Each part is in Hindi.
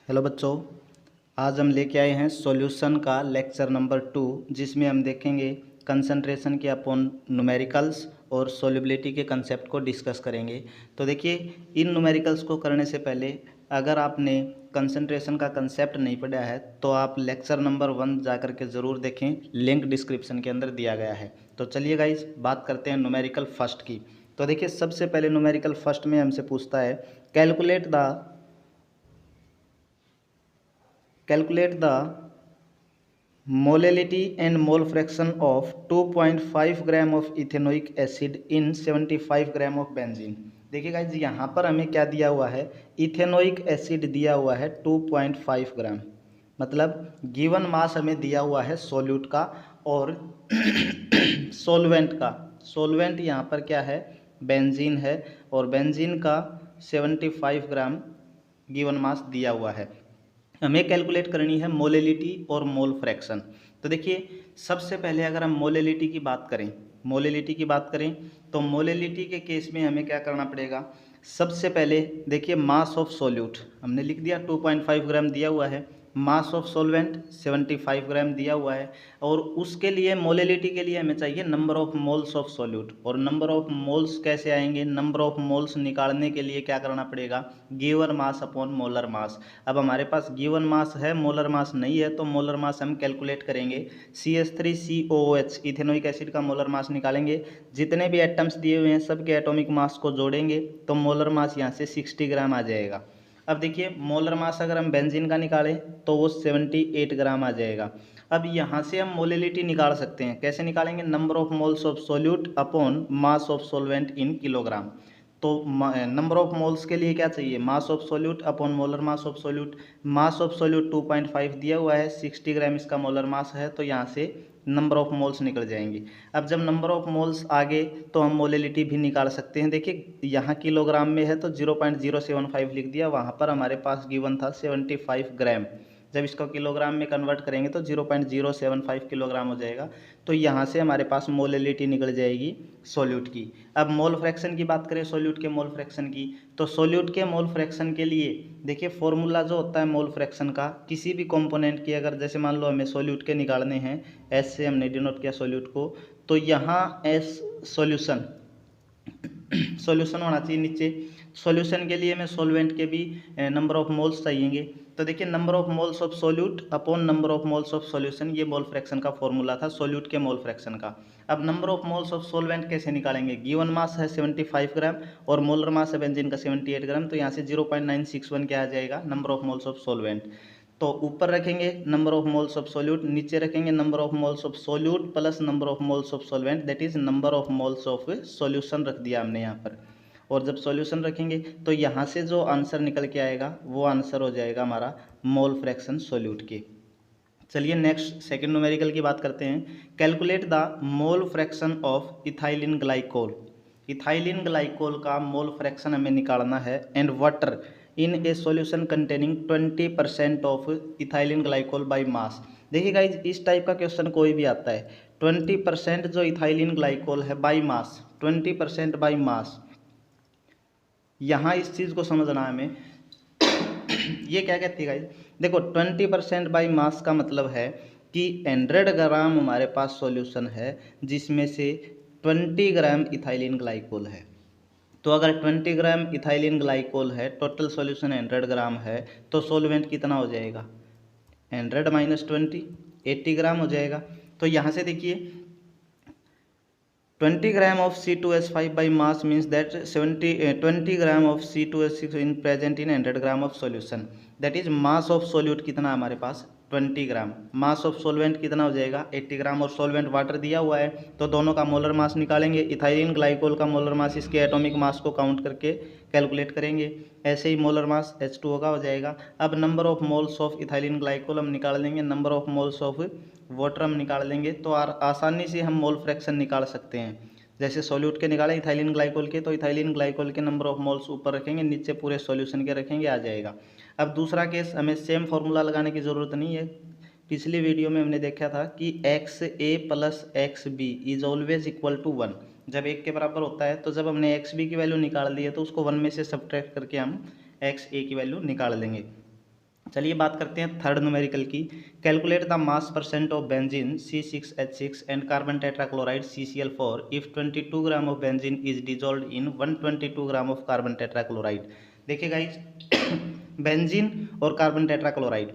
हेलो बच्चों, आज हम लेके आए हैं सॉल्यूशन का लेक्चर नंबर 2, जिसमें हम देखेंगे कंसंट्रेशन के अपॉन न्यूमेरिकल्स और सॉल्युबिलिटी के कंसेप्ट को डिस्कस करेंगे। तो देखिए, इन न्यूमेरिकल्स को करने से पहले अगर आपने कंसंट्रेशन का कंसेप्ट नहीं पढ़ा है तो आप लेक्चर नंबर 1 जा कर के ज़रूर देखें, लिंक डिस्क्रिप्शन के अंदर दिया गया है। तो चलिए गाइज, बात करते हैं न्यूमेरिकल फर्स्ट की। तो देखिए, सबसे पहले न्यूमेरिकल फर्स्ट में हमसे पूछता है calculate the molality and mole fraction of 2.5 gram of ethanoic acid in 75 gram of benzene. देखिए गाइज, यहाँ पर हमें क्या दिया हुआ है, इथेनोइक एसिड दिया हुआ है 2.5 ग्राम, मतलब गिवन मास हमें दिया हुआ है सॉल्यूट का और सोलवेंट यहाँ पर क्या है, बेंजीन है, और बेंजीन का 75 ग्राम गिवन मास दिया हुआ है। हमें कैलकुलेट करनी है मोलैलिटी और मोल फ्रैक्शन। तो देखिए, सबसे पहले अगर हम मोलैलिटी की बात करें तो मोलैलिटी के केस में हमें क्या करना पड़ेगा। सबसे पहले देखिए, मास ऑफ सॉल्यूट हमने लिख दिया 2.5 ग्राम दिया हुआ है, मास ऑफ सॉल्वेंट 75 ग्राम दिया हुआ है, और उसके लिए मोलैलिटी के लिए हमें चाहिए number of moles of solute. और नंबर ऑफ मोल्स कैसे आएंगे, नंबर ऑफ मोल्स निकालने के लिए क्या करना पड़ेगा, given mass upon molar mass. अब हमारे पास गिवन मास है, मोलर मास नहीं है, तो मोलर मास हम कैलकुलेट करेंगे। CH3COOH इथेनोइक एसिड का मोलर मास निकालेंगे, जितने भी एटम्स दिए हुए हैं सबके एटॉमिक मास को जोड़ेंगे तो मोलर मास यहाँ से 60 ग्राम आ जाएगा। अब देखिए, मोलर मास अगर हम बेंजीन का निकालें तो वो 78 ग्राम आ जाएगा। अब यहाँ से हम मोलैलिटी निकाल सकते हैं, कैसे निकालेंगे, number of moles of solute upon mass of solvent in kilogram. तो नंबर ऑफ मोल्स के लिए क्या चाहिए, mass of solute upon molar mass of solute. Mass of solute 2.5 दिया हुआ है, 60 ग्राम इसका मोलर मास है, तो यहाँ से नंबर ऑफ मोल्स निकल जाएंगे। अब जब नंबर ऑफ मोल्स आ गए तो हम मोलैलिटी भी निकाल सकते हैं। देखिए, यहाँ किलोग्राम में है तो 0.075 लिख दिया, वहाँ पर हमारे पास गिवन था 75 ग्राम। जब इसको किलोग्राम में कन्वर्ट करेंगे तो 0.075 किलोग्राम हो जाएगा। तो यहाँ से हमारे पास मोलैलिटी निकल जाएगी सॉल्यूट की। अब मोल फ्रैक्शन की बात करें, सॉल्यूट के मोल फ्रैक्शन की, तो सॉल्यूट के मोल फ्रैक्शन के लिए देखिए, फॉर्मूला जो होता है मोल फ्रैक्शन का, किसी भी कंपोनेंट की अगर जैसे मान लो हमें सॉल्यूट के निकालने हैं, एस से हमने डिनोट किया सॉल्यूट को, तो यहाँ एस सॉल्यूशन होना चाहिए नीचे। सॉल्यूशन के लिए हमें सॉल्वेंट के भी नंबर ऑफ मोल्स चाहिएंगे। तो देखिए, number of moles of solute upon number of moles of solution, ये मोल फ्रैक्शन का फॉर्मूला था सॉल्यूट के मोल फ्रैक्शन का। अब number of moles of solvent कैसे निकालेंगे, गिवन मास है 75 ग्राम और मोलर मास है बेंजीन का 78 ग्राम, तो यहाँ से 0.961 क्या आ जाएगा, number of moles of solvent. तो ऊपर रखेंगे number of moles of solute, नीचे रखेंगे number of moles of solute plus number of moles of solvent, that is number of moles of solution रख दिया हमने यहाँ पर। और जब सॉल्यूशन रखेंगे तो यहाँ से जो आंसर निकल के आएगा वो आंसर हो जाएगा हमारा मोल फ्रैक्शन सॉल्यूट के। चलिए नेक्स्ट सेकंड न्यूमेरिकल की बात करते हैं। Calculate the mole fraction of ethylene glycol. Ethylene glycol का मोल फ्रैक्शन हमें निकालना है, and water in A solution containing 20% of ethylene glycol by mass. देखिए गाइज, इस टाइप का क्वेश्चन कोई भी आता है, 20% जो इथाइलिन ग्लाइकोल है बाय मास, 20% बाय मास, यहाँ इस चीज़ को समझना है हमें। ये क्या कहती है गाइज, देखो 20% बाई मास का मतलब है कि 100 ग्राम हमारे पास सॉल्यूशन है जिसमें से 20 ग्राम इथाइलिन ग्लाइकोल है। तो अगर 20 ग्राम इथाइलिन ग्लाइकोल है, टोटल सॉल्यूशन 100 ग्राम है, तो सॉल्वेंट कितना हो जाएगा, 100 माइनस 20, 80 ग्राम हो जाएगा। तो यहाँ से देखिए, 20 ग्राम of C2H5 by mass means that 20 gram of C2H6 in present in 100 gram of solution, that is mass of solute कितना हमारे पास 20 ग्राम, मास ऑफ सोलवेंट कितना हो जाएगा 80 ग्राम, और सोलवेंट वाटर दिया हुआ है तो दोनों का मोलर मास निकालेंगे। इथाइलिन ग्लाइकोल का मोलर मास इसके एटॉमिक मास को काउंट करके कैलकुलेट करेंगे, ऐसे ही मोलर मास H2O का हो जाएगा। अब number of moles of ethylene glycol हम निकाल लेंगे, number of moles of water हम निकाल लेंगे, तो आसानी से हम मोल फ्रैक्शन निकाल सकते हैं। जैसे सॉल्यूट के निकाले इथाइलिन ग्लाइकोल के, तो इथाइलिन ग्लाइकोल के नंबर ऑफ मोल्स ऊपर रखेंगे, नीचे पूरे सॉल्यूशन के रखेंगे, आ जाएगा। अब दूसरा केस, हमें सेम फॉर्मूला लगाने की ज़रूरत नहीं है। पिछली वीडियो में हमने देखा था कि XA plus XB is always equal to 1। जब 1 के बराबर होता है तो जब हमने XB की वैल्यू निकाल दी है तो उसको 1 में से सब्ट्रैक्ट करके हम XA की वैल्यू निकाल लेंगे। चलिए बात करते हैं थर्ड न्यूमेरिकल की। Calculate the mass percent of benzene C6H6 and carbon tetrachloride CCl4 if 22 gram of benzene is dissolved in 122 gram of carbon tetrachloride. देखिए गाइस, बेंजीन और कार्बन टेट्राक्लोराइड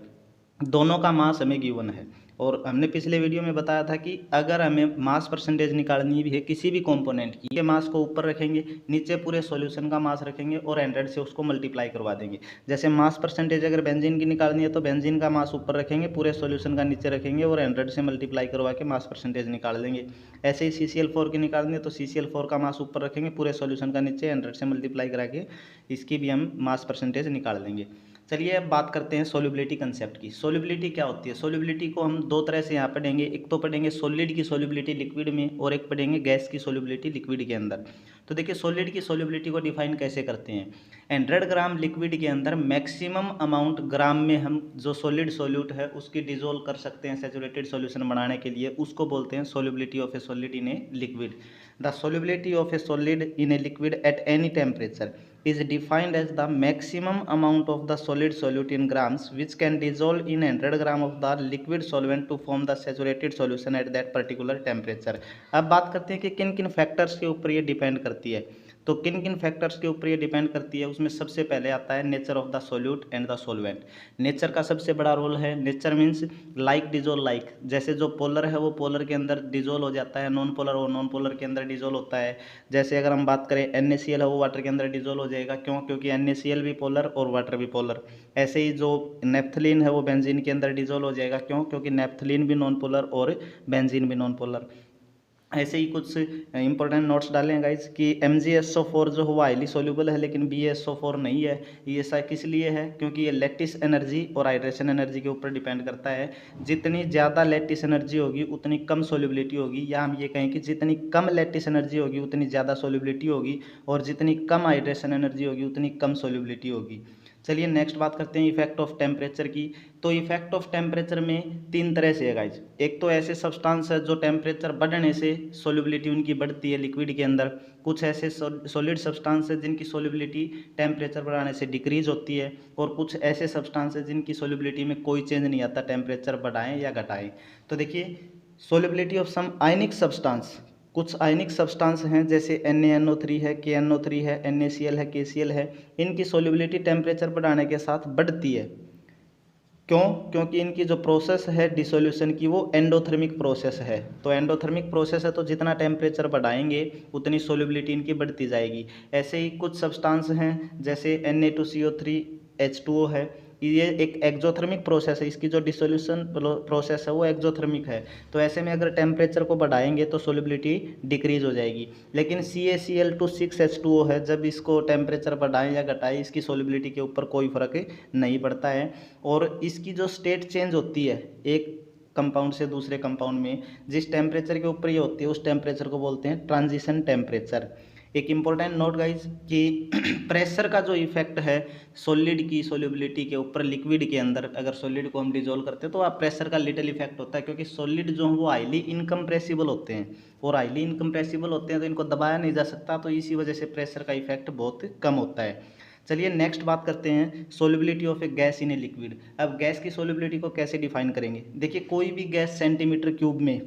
दोनों का मास हमें गिवन है, और हमने पिछले वीडियो में बताया था कि अगर हमें मास परसेंटेज निकालनी भी है किसी भी कंपोनेंट की, ये मास को ऊपर रखेंगे, नीचे पूरे सॉल्यूशन का मास रखेंगे और 100 से उसको मल्टीप्लाई करवा देंगे। जैसे मास परसेंटेज अगर बेंजीन की निकालनी है तो बेंजीन का मास ऊपर रखेंगे, पूरे सॉल्यूशन का नीचे रखेंगे और 100 से मल्टीप्लाई करवा के मास परसेंटेज निकाल देंगे। ऐसे ही CCl4 की निकालनी है तो CCl4 का मास ऊपर रखेंगे, पूरे सॉल्यूशन का नीचे 100 से मल्टीप्लाई करा के इसकी भी हम मास परसेंटेज निकाल देंगे। चलिए अब बात करते हैं सोल्युबिलिटी कंसेप्ट की। सोल्युबिलिटी क्या होती है? सोल्युबिलिटी को हम दो तरह से यहाँ पढ़ेंगे, एक तो पढ़ेंगे सॉलिड की सोल्युबिलिटी लिक्विड में और एक पढ़ेंगे गैस की सोल्युबिलिटी लिक्विड के अंदर। तो देखिए सॉलिड की सोल्युबिलिटी को डिफाइन कैसे करते हैं। 100 ग्राम लिक्विड के अंदर मैक्सिमम अमाउंट ग्राम में हम जो सॉलिड सोल्यूट है उसकी डिजोल्व कर सकते हैं सैचुरेटेड सॉल्यूशन बनाने के लिए, उसको बोलते हैं solubility of A solid in a liquid. The solubility of A solid in a liquid at any temperature is defined as the maximum amount of the solid solute in grams which can dissolve in 100 gram of the liquid solvent to form the saturated solution at that particular temperature। अब बात करते हैं कि किन किन फैक्टर्स के ऊपर ये डिपेंड करती है। तो किन किन फैक्टर्स के ऊपर ये डिपेंड करती है, उसमें सबसे पहले आता है nature of the solute and the solvent. Nature का सबसे बड़ा रोल है। Nature means like dissolve like, जैसे जो पोलर है वो पोलर के अंदर डिजोल हो जाता है, नॉन पोलर वो नॉन पोलर के अंदर डिजोल होता है। जैसे अगर हम बात करें NaCl है वो वाटर के अंदर डिजोल हो जाएगा, क्यों? क्योंकि NaCl भी पोलर और वाटर भी पोलर। ऐसे ही जो नेप्थलीन है वो बेंजीन के अंदर डिजोल हो जाएगा, क्यों? क्योंकि नेप्थलीन भी नॉन पोलर और बेंजीन भी नॉन पोलर। ऐसे ही कुछ इंपॉर्टेंट नोट्स डालें गाइज कि MgSO4 जो हुआ हाईली सोल्यूबल है लेकिन BaSO4 नहीं है। ये ऐसा किस लिए है? क्योंकि ये लैटिस एनर्जी और हाइड्रेशन एनर्जी के ऊपर डिपेंड करता है। जितनी ज़्यादा लैटिस एनर्जी होगी उतनी कम सोल्यूबिलिटी होगी, या हम ये कहें कि जितनी कम लैटिस एनर्जी होगी उतनी ज़्यादा सोल्यूबिलिटी होगी, और जितनी कम हाइड्रेशन एनर्जी होगी उतनी कम सोल्यूबिलिटी होगी। चलिए नेक्स्ट बात करते हैं इफेक्ट ऑफ टेम्परेचर की। तो इफेक्ट ऑफ टेम्परेचर में तीन तरह से है गाइज। एक तो ऐसे सब्सटेंस है जो टेम्परेचर बढ़ने से सोल्यूबिलिटी उनकी बढ़ती है लिक्विड के अंदर, कुछ ऐसे सॉलिड सब्सटेंस है जिनकी सोल्यूबिलिटी टेम्परेचर बढ़ाने से डिक्रीज होती है, और कुछ ऐसे सब्सटेंस है जिनकी सोल्यूबिलिटी में कोई चेंज नहीं आता टेम्परेचर बढ़ाएं या घटाएं। तो देखिए solubility of some ionic substance, कुछ आयनिक सब्सटेंस हैं जैसे NaNO3 है, KNO3 है, NaCl है, KCl है, इनकी सोल्यूबिलिटी टेम्परेचर बढ़ाने के साथ बढ़ती है। क्यों? क्योंकि इनकी जो प्रोसेस है डिसोल्यूशन की वो एंडोथर्मिक प्रोसेस है। तो एंडोथर्मिक प्रोसेस है तो जितना टेम्परेचर बढ़ाएंगे उतनी सोल्यूबिलिटी इनकी बढ़ती जाएगी। ऐसे ही कुछ सब्सटेंस हैं जैसे Na2CO3 H2O है, ये एक एक्जोथर्मिक प्रोसेस है, इसकी जो डिसोल्यूशन प्रोसेस है वो एक्जोथर्मिक है। तो ऐसे में अगर टेम्परेचर को बढ़ाएंगे तो सोल्यूबिलिटी डिक्रीज हो जाएगी। लेकिन CaCl2 6H2O है, जब इसको टेम्परेचर बढ़ाएं या घटाएं इसकी सोल्यूबिलिटी के ऊपर कोई फर्क नहीं पड़ता है, और इसकी जो स्टेट चेंज होती है एक कंपाउंड से दूसरे कंपाउंड में, जिस टेम्परेचर के ऊपर ये होती है उस टेम्परेचर को बोलते हैं ट्रांजिशन टेम्परेचर। एक इम्पोर्टेंट नोट गाइज कि प्रेशर का जो इफेक्ट है सॉलिड की सोल्यूबिलिटी के ऊपर लिक्विड के अंदर, अगर सॉलिड को हम डिजोल्व करते हैं तो आप प्रेशर का लिटिल इफेक्ट होता है, क्योंकि सॉलिड जो है वो हाईली इनकम्प्रेसिबल होते हैं, और हाईली इनकम्प्रेसिबल होते हैं तो इनको दबाया नहीं जा सकता, तो इसी वजह से प्रेशर का इफेक्ट बहुत कम होता है। चलिए नेक्स्ट बात करते हैं solubility of A gas in a liquid. अब गैस की सोल्यूबिलिटी को कैसे डिफाइन करेंगे? देखिए कोई भी गैस सेंटीमीटर क्यूब में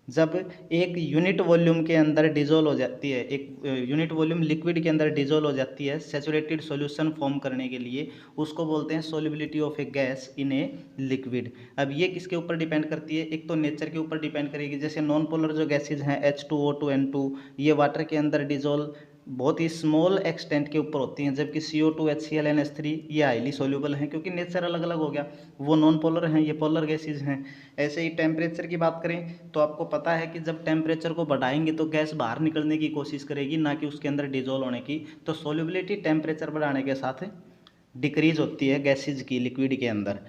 जब एक यूनिट वॉल्यूम के अंदर डिजोल्व हो जाती है, एक यूनिट वॉल्यूम लिक्विड के अंदर डिजोल्व हो जाती है सैचुरेटेड सॉल्यूशन फॉर्म करने के लिए, उसको बोलते हैं solubility of A gas in a liquid. अब ये किसके ऊपर डिपेंड करती है? एक तो नेचर के ऊपर डिपेंड करेगी, जैसे नॉन पोलर जो गैसेज हैं H2O2N2 ये वाटर के अंदर डिजोल्व बहुत ही स्मॉल एक्सटेंट के ऊपर होती हैं, जबकि CO2 HCl NH3 ये हाईली सोल्यूबल हैं, क्योंकि नेचर अलग अलग हो गया, वो नॉन पोलर हैं ये पोलर गैसेज हैं। ऐसे ही टेम्परेचर की बात करें तो आपको पता है कि जब टेम्परेचर को बढ़ाएंगे तो गैस बाहर निकलने की कोशिश करेगी, ना कि उसके अंदर डिजोल्व होने की। तो सोल्यूबिलिटी टेम्परेचर बढ़ाने के साथ डिक्रीज होती है गैसेज की लिक्विड के अंदर।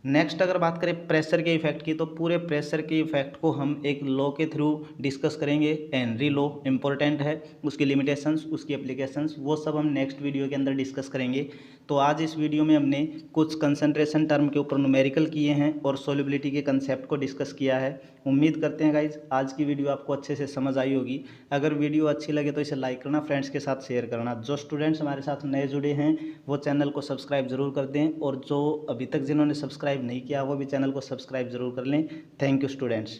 नेक्स्ट अगर बात करें प्रेशर के इफेक्ट की, तो पूरे प्रेशर के इफेक्ट को हम एक लॉ के थ्रू डिस्कस करेंगे। हेनरी लॉ इम्पोर्टेंट है, उसकी लिमिटेशंस, उसकी एप्लीकेशंस, वो सब हम नेक्स्ट वीडियो के अंदर डिस्कस करेंगे। तो आज इस वीडियो में हमने कुछ कंसंट्रेशन टर्म के ऊपर न्यूमेरिकल किए हैं और सोल्युबिलिटी के कंसेप्ट को डिस्कस किया है। उम्मीद करते हैं गाइज आज की वीडियो आपको अच्छे से समझ आई होगी। अगर वीडियो अच्छी लगे तो इसे लाइक करना, फ्रेंड्स के साथ शेयर करना। जो स्टूडेंट्स हमारे साथ नए जुड़े हैं वो चैनल को सब्सक्राइब जरूर कर दें, और जो अभी तक जिन्होंने सब्सक्राइब नहीं किया वो भी चैनल को सब्सक्राइब जरूर कर लें। Thank you students.